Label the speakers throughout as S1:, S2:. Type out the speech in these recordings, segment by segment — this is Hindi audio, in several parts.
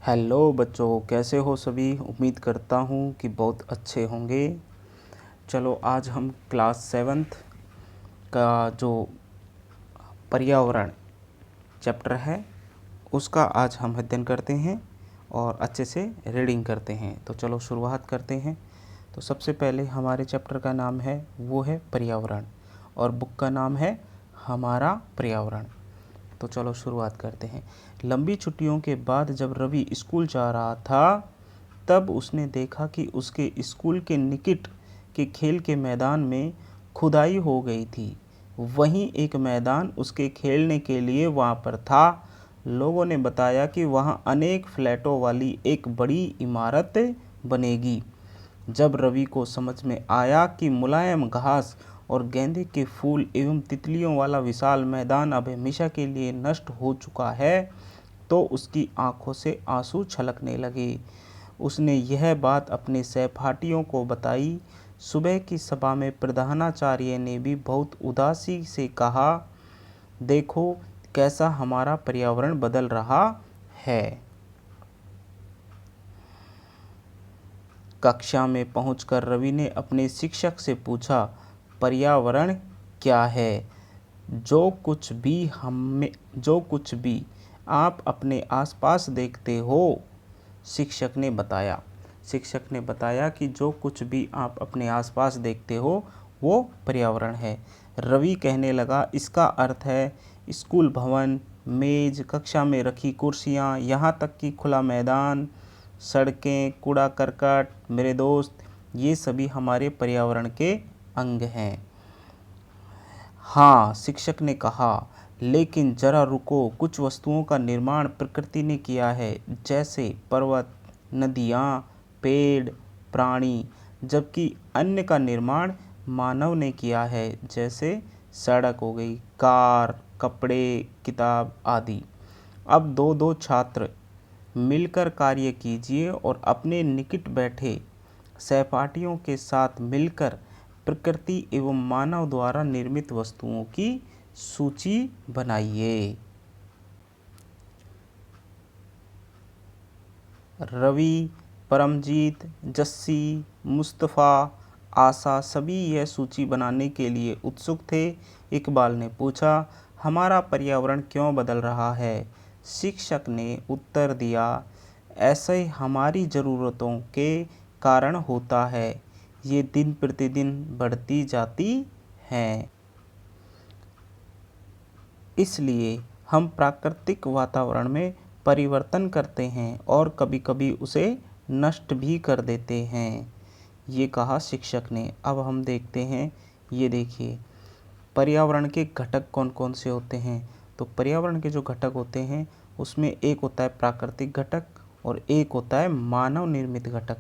S1: हेलो बच्चों, कैसे हो सभी। उम्मीद करता हूँ कि बहुत अच्छे होंगे। चलो आज हम क्लास 7th का जो पर्यावरण चैप्टर है उसका आज हम अध्ययन करते हैं और अच्छे से रीडिंग करते हैं। तो चलो शुरुआत करते हैं। तो सबसे पहले हमारे चैप्टर का नाम है वो है पर्यावरण और बुक का नाम है हमारा पर्यावरण। तो चलो शुरुआत करते हैं। लंबी छुट्टियों के बाद जब रवि स्कूल जा रहा था तब उसने देखा कि उसके स्कूल के निकट के खेल के मैदान में खुदाई हो गई थी। वहीं एक मैदान उसके खेलने के लिए वहां पर था। लोगों ने बताया कि वहां अनेक फ्लैटों वाली एक बड़ी इमारत बनेगी। जब रवि को समझ में आया कि मुलायम घास और गेंदे के फूल एवं तितलियों वाला विशाल मैदान अब हमेशा के लिए नष्ट हो चुका है तो उसकी आंखों से आंसू छलकने लगे। उसने यह बात अपने सहपाठियों को बताई। सुबह की सभा में प्रधानाचार्य ने भी बहुत उदासी से कहा, देखो कैसा हमारा पर्यावरण बदल रहा है। कक्षा में पहुंचकर रवि ने अपने शिक्षक से पूछा, पर्यावरण क्या है? जो कुछ भी आप अपने आसपास देखते हो, शिक्षक ने बताया कि जो कुछ भी आप अपने आसपास देखते हो वो पर्यावरण है। रवि कहने लगा, इसका अर्थ है स्कूल भवन, मेज, कक्षा में रखी कुर्सियाँ, यहाँ तक कि खुला मैदान, सड़कें, कूड़ा करकट। मेरे दोस्त, ये सभी हमारे पर्यावरण के अंग हैं। हाँ, शिक्षक ने कहा, लेकिन जरा रुको, कुछ वस्तुओं का निर्माण प्रकृति ने किया है, जैसे पर्वत, नदियाँ, पेड़, प्राणी, जबकि अन्य का निर्माण मानव ने किया है, जैसे सड़क हो गई, कार, कपड़े, किताब आदि। अब दो दो छात्र मिलकर कार्य कीजिए और अपने निकट बैठे सहपाठियों के साथ मिलकर प्रकृति एवं मानव द्वारा निर्मित वस्तुओं की सूची बनाइए। रवि, परमजीत, जस्सी, मुस्तफ़ा, आशा सभी यह सूची बनाने के लिए उत्सुक थे। इकबाल ने पूछा, हमारा पर्यावरण क्यों बदल रहा है? शिक्षक ने उत्तर दिया, ऐसे हमारी ज़रूरतों के कारण होता है। ये दिन प्रतिदिन बढ़ती जाती हैं। इसलिए हम प्राकृतिक वातावरण में परिवर्तन करते हैं और कभी-कभी उसे नष्ट भी कर देते हैं। ये कहा शिक्षक ने। अब हम देखते हैं, ये देखिए पर्यावरण के घटक कौन कौन से होते हैं। तो पर्यावरण के जो घटक होते हैं उसमें एक होता है प्राकृतिक घटक और एक होता है मानव निर्मित घटक।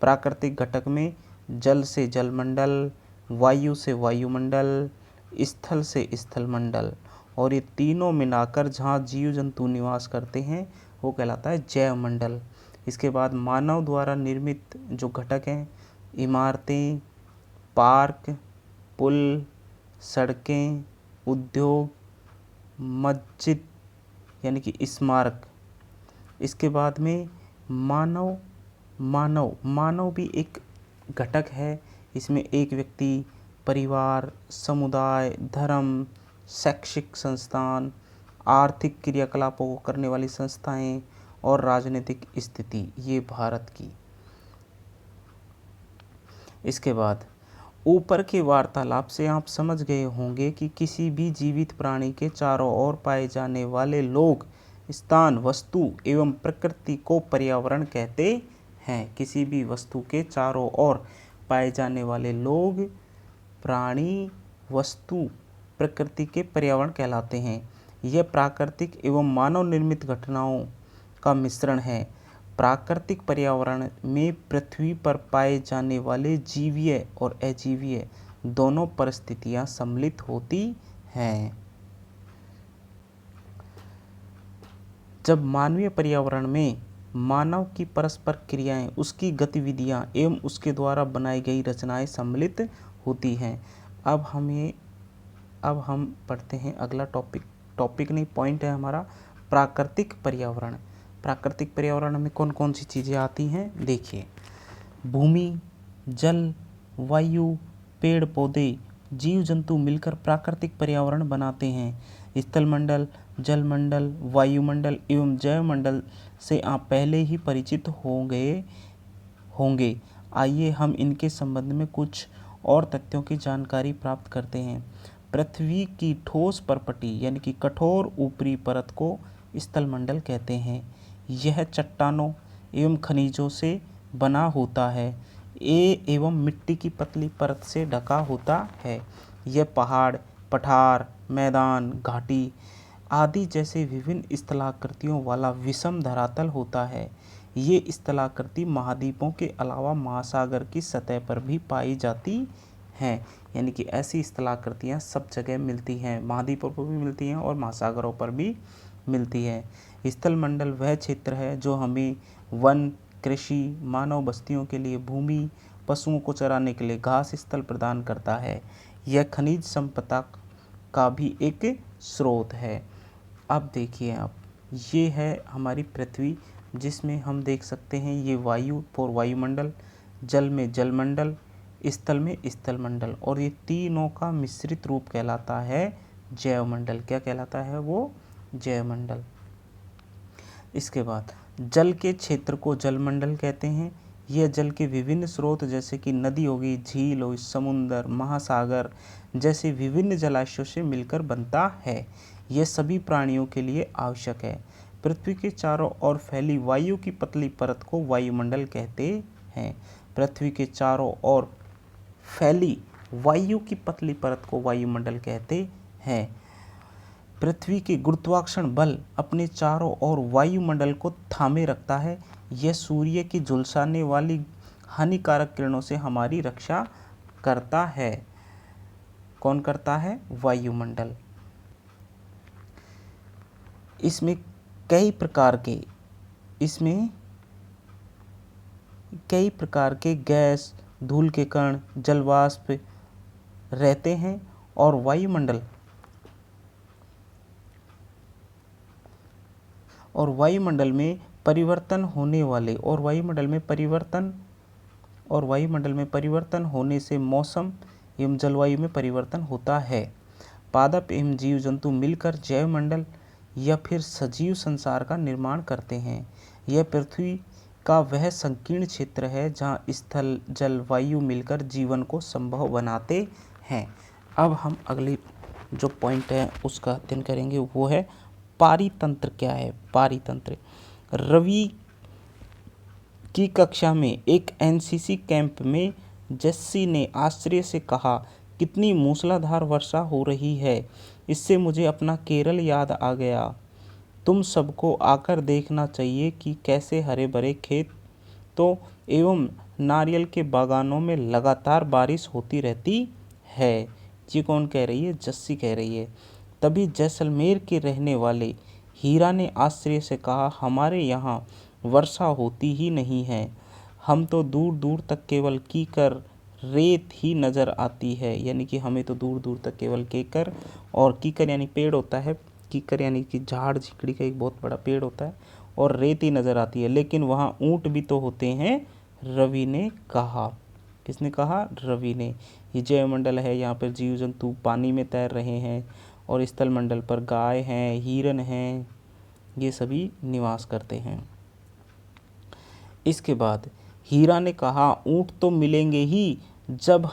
S1: प्राकृतिक घटक में जल से जलमंडल, वायु से वायुमंडल, स्थल से स्थलमंडल, और ये तीनों मिलाकर जहाँ जीव जंतु निवास करते हैं वो कहलाता है जैव मंडल। इसके बाद मानव द्वारा निर्मित जो घटक हैं, इमारतें, पार्क, पुल, सड़कें, उद्योग, मस्जिद यानी कि स्मारक। इसके बाद में मानव मानव मानव भी एक घटक है। इसमें एक व्यक्ति, परिवार, समुदाय, धर्म, शैक्षिक संस्थान, आर्थिक क्रियाकलापों को करने वाली संस्थाएं और राजनीतिक स्थिति, ये भारत की। इसके बाद ऊपर के वार्तालाप से आप समझ गए होंगे कि किसी भी जीवित प्राणी के चारों ओर पाए जाने वाले लोग, स्थान, वस्तु एवं प्रकृति को पर्यावरण कहते हैं। किसी भी वस्तु के चारों ओर पाए जाने वाले लोग, प्राणी, वस्तु, प्रकृति के पर्यावरण कहलाते हैं। यह प्राकृतिक एवं मानव निर्मित घटनाओं का मिश्रण है। प्राकृतिक पर्यावरण में पृथ्वी पर पाए जाने वाले जीवीय और अजीवीय दोनों परिस्थितियां सम्मिलित होती हैं। जब मानवीय पर्यावरण में मानव की परस्पर क्रियाएं, उसकी गतिविधियां एवं उसके द्वारा बनाई गई रचनाएं सम्मिलित होती हैं। अब हम पढ़ते हैं अगला टॉपिक नहीं, पॉइंट है हमारा प्राकृतिक पर्यावरण। प्राकृतिक पर्यावरण में कौन कौन सी चीज़ें आती हैं, देखिए भूमि, जल, वायु, पेड़ पौधे, जीव जंतु मिलकर प्राकृतिक पर्यावरण बनाते हैं। स्थलमंडल, जलमंडल, वायुमंडल एवं जैवमंडल से आप पहले ही परिचित होंगे। आइए हम इनके संबंध में कुछ और तथ्यों की जानकारी प्राप्त करते हैं। पृथ्वी की ठोस परपटी यानी कि कठोर ऊपरी परत को स्थलमंडल कहते हैं। यह चट्टानों एवं खनिजों से बना होता है एवं मिट्टी की पतली परत से ढका होता है। यह पहाड़, पठार, मैदान, घाटी आदि जैसे विभिन्न स्थलाकृतियों वाला विषम धरातल होता है। ये स्थलाकृति महाद्वीपों के अलावा महासागर की सतह पर भी पाई जाती हैं। यानी कि ऐसी स्थलाकृतियाँ सब जगह मिलती हैं, महाद्वीपों पर भी मिलती हैं और महासागरों पर भी मिलती है। स्थलमंडल वह क्षेत्र है जो हमें वन, कृषि, मानव बस्तियों के लिए भूमि, पशुओं को चराने के लिए घास स्थल प्रदान करता है। यह खनिज संपदा का भी एक स्रोत है। अब देखिए आप, ये है हमारी पृथ्वी जिसमें हम देख सकते हैं ये वायु और वायुमंडल, जल में जलमंडल, स्थल में स्थलमंडल और ये तीनों का मिश्रित रूप कहलाता है जैवमंडल। क्या कहलाता है वो? जैवमंडल। इसके बाद जल के क्षेत्र को जलमंडल कहते हैं। यह जल के विभिन्न स्रोत जैसे कि नदी होगी, झील हो, समुद्र, महासागर जैसे विभिन्न जलाशयों से मिलकर बनता है। यह सभी प्राणियों के लिए आवश्यक है। पृथ्वी के चारों ओर फैली वायु की पतली परत को वायुमंडल कहते हैं। पृथ्वी के चारों ओर फैली वायु की पतली परत को वायुमंडल कहते हैं। पृथ्वी के गुरुत्वाकर्षण बल अपने चारों ओर वायुमंडल को थामे रखता है। यह सूर्य की झुलसाने वाली हानिकारक किरणों से हमारी रक्षा करता है। कौन करता है? वायुमंडल। इसमें कई प्रकार के गैस, धूल के कण, जलवाष्प रहते हैं और वायुमंडल में परिवर्तन होने से मौसम एवं जलवायु में परिवर्तन होता है। पादप एवं जीव जंतु मिलकर जैवमंडल या फिर सजीव संसार का निर्माण करते हैं। यह पृथ्वी का वह संकीर्ण क्षेत्र है जहाँ स्थल, जल, वायु मिलकर जीवन को संभव बनाते हैं। अब हम अगली जो पॉइंट है उसका अध्ययन करेंगे, वो है पारितंत्र। क्या है पारितंत्र? रवि की कक्षा में एक एनसीसी कैंप में जस्सी ने आश्चर्य से कहा, कितनी मूसलाधार वर्षा हो रही है, इससे मुझे अपना केरल याद आ गया। तुम सबको आकर देखना चाहिए कि कैसे हरे भरे खेतों एवं नारियल के बागानों में लगातार बारिश होती रहती है। ये कौन कह रही है? जस्सी कह रही है। तभी जैसलमेर के रहने वाले हीरा ने आश्चर्य से कहा, हमारे यहाँ वर्षा होती ही नहीं है, हम तो दूर दूर तक केवल कीकर, रेत ही नज़र आती है। यानी कि हमें तो दूर दूर तक केवल कीकर, और कीकर यानी पेड़ होता है, कीकर यानी कि झाड़ झिकड़ी का एक बहुत बड़ा पेड़ होता है, और रेत ही नज़र आती है, लेकिन वहाँ ऊँट भी तो होते हैं, रवि ने कहा। किसने कहा? रवि ने। ये जैवमंडल है, यहाँ पर जीव जंतु पानी में तैर रहे हैं और स्थल मंडल पर गाय हैं, हिरन हैं, ये सभी निवास करते हैं। इसके बाद हीरा ने कहा, ऊँट तो मिलेंगे ही जब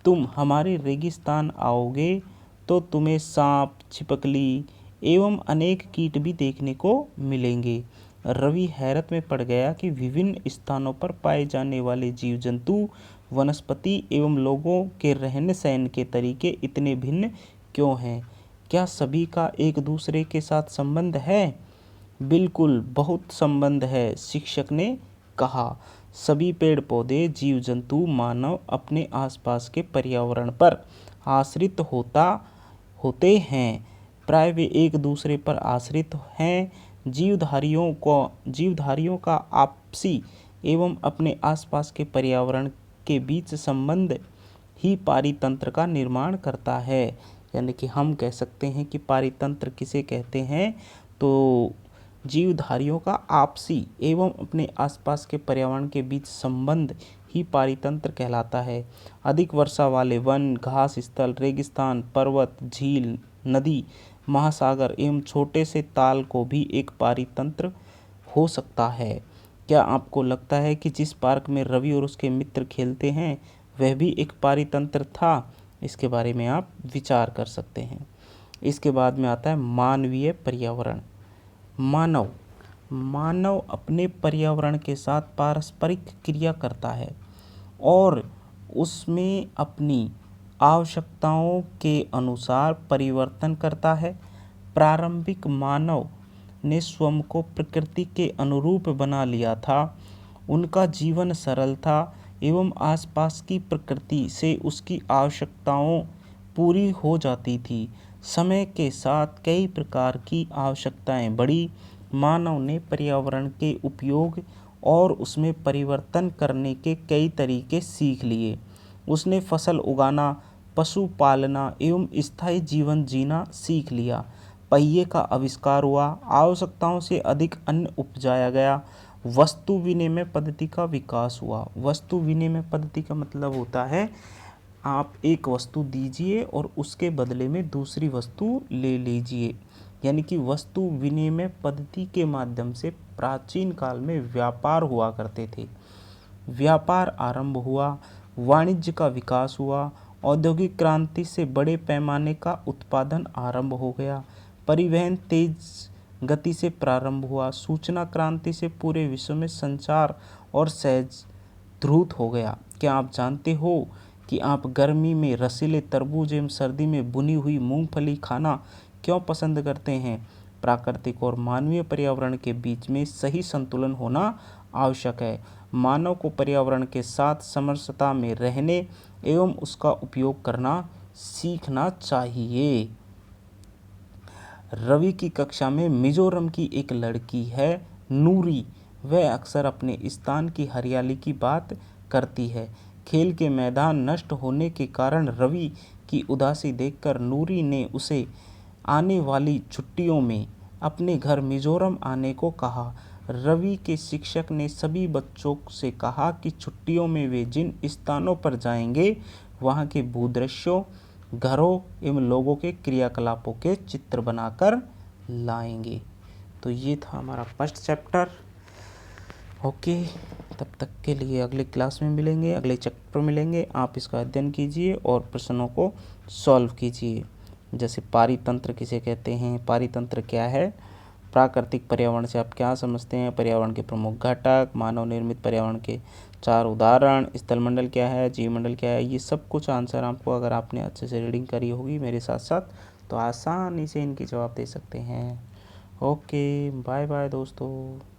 S1: तुम हमारे रेगिस्तान आओगे तो तुम्हें सांप, छिपकली एवं अनेक कीट भी देखने को मिलेंगे। रवि हैरत में पड़ गया कि विभिन्न स्थानों पर पाए जाने वाले जीव जंतु, वनस्पति एवं लोगों के रहन सहन के तरीके इतने भिन्न क्यों हैं? क्या सभी का एक दूसरे के साथ संबंध है? बिल्कुल, बहुत संबंध है, शिक्षक ने कहा। सभी पेड़ पौधे, जीव जंतु, मानव अपने आसपास के पर्यावरण पर आश्रित होते हैं। प्राय वे एक दूसरे पर आश्रित हैं। जीवधारियों का आपसी एवं अपने आसपास के पर्यावरण के बीच संबंध ही पारितंत्र का निर्माण करता है। यानी कि हम कह सकते हैं कि पारितंत्र किसे कहते हैं? तो जीवधारियों का आपसी एवं अपने आसपास के पर्यावरण के बीच संबंध ही पारितंत्र कहलाता है। अधिक वर्षा वाले वन, घास स्थल, रेगिस्तान, पर्वत, झील, नदी, महासागर एवं छोटे से ताल को भी एक पारितंत्र हो सकता है। क्या आपको लगता है कि जिस पार्क में रवि और उसके मित्र खेलते हैं वह भी एक पारितंत्र था? इसके बारे में आप विचार कर सकते हैं। इसके बाद में आता है मानवीय पर्यावरण। मानव अपने पर्यावरण के साथ पारस्परिक क्रिया करता है और उसमें अपनी आवश्यकताओं के अनुसार परिवर्तन करता है। प्रारंभिक मानव ने स्वयं को प्रकृति के अनुरूप बना लिया था। उनका जीवन सरल था एवं आसपास की प्रकृति से उसकी आवश्यकताओं पूरी हो जाती थी। समय के साथ कई प्रकार की आवश्यकताएं बढ़ी। मानव ने पर्यावरण के उपयोग और उसमें परिवर्तन करने के कई तरीके सीख लिए। उसने फसल उगाना, पशु पालना एवं स्थायी जीवन जीना सीख लिया। पहिए का आविष्कार हुआ, आवश्यकताओं से अधिक अन्न उपजाया गया। वस्तु विनिमय पद्धति का विकास हुआ। वस्तु विनिमय पद्धति का मतलब होता है आप एक वस्तु दीजिए और उसके बदले में दूसरी वस्तु ले लीजिए, यानी कि वस्तु विनिमय पद्धति के माध्यम से प्राचीन काल में व्यापार हुआ करते थे। व्यापार आरंभ हुआ, वाणिज्य का विकास हुआ, औद्योगिक क्रांति से बड़े पैमाने का उत्पादन आरंभ हो गया, परिवहन तेज गति से प्रारंभ हुआ, सूचना क्रांति से पूरे विश्व में संचार और सहज द्रुत हो गया। क्या आप जानते हो कि आप गर्मी में रसीले तरबूज एवं सर्दी में बुनी हुई मूंगफली खाना क्यों पसंद करते हैं? प्राकृतिक और मानवीय पर्यावरण के बीच में सही संतुलन होना आवश्यक है। मानव को पर्यावरण के साथ समरसता में रहने एवं उसका उपयोग करना सीखना चाहिए। रवि की कक्षा में मिजोरम की एक लड़की है नूरी। वह अक्सर अपने स्थान की हरियाली की बात करती है। खेल के मैदान नष्ट होने के कारण रवि की उदासी देखकर नूरी ने उसे आने वाली छुट्टियों में अपने घर मिजोरम आने को कहा। रवि के शिक्षक ने सभी बच्चों से कहा कि छुट्टियों में वे जिन स्थानों पर जाएंगे वहाँ के भूदृश्यों, घरों एवं लोगों के क्रियाकलापों के चित्र बनाकर लाएंगे। तो ये था हमारा फर्स्ट चैप्टर। ओके, तब तक के लिए अगले क्लास में मिलेंगे, अगले चैप्टर मिलेंगे। आप इसका अध्ययन कीजिए और प्रश्नों को सॉल्व कीजिए। जैसे पारितंत्र किसे कहते हैं, पारितंत्र क्या है, प्राकृतिक पर्यावरण से आप क्या समझते हैं, पर्यावरण के प्रमुख घटक, मानव निर्मित पर्यावरण के 4 उदाहरण, स्थलमंडल क्या है, जीवमंडल क्या है, ये सब कुछ आंसर आपको अगर आपने अच्छे से रीडिंग करी होगी मेरे साथ साथ तो आसानी से इनके जवाब दे सकते हैं। ओके, बाय बाय दोस्तों।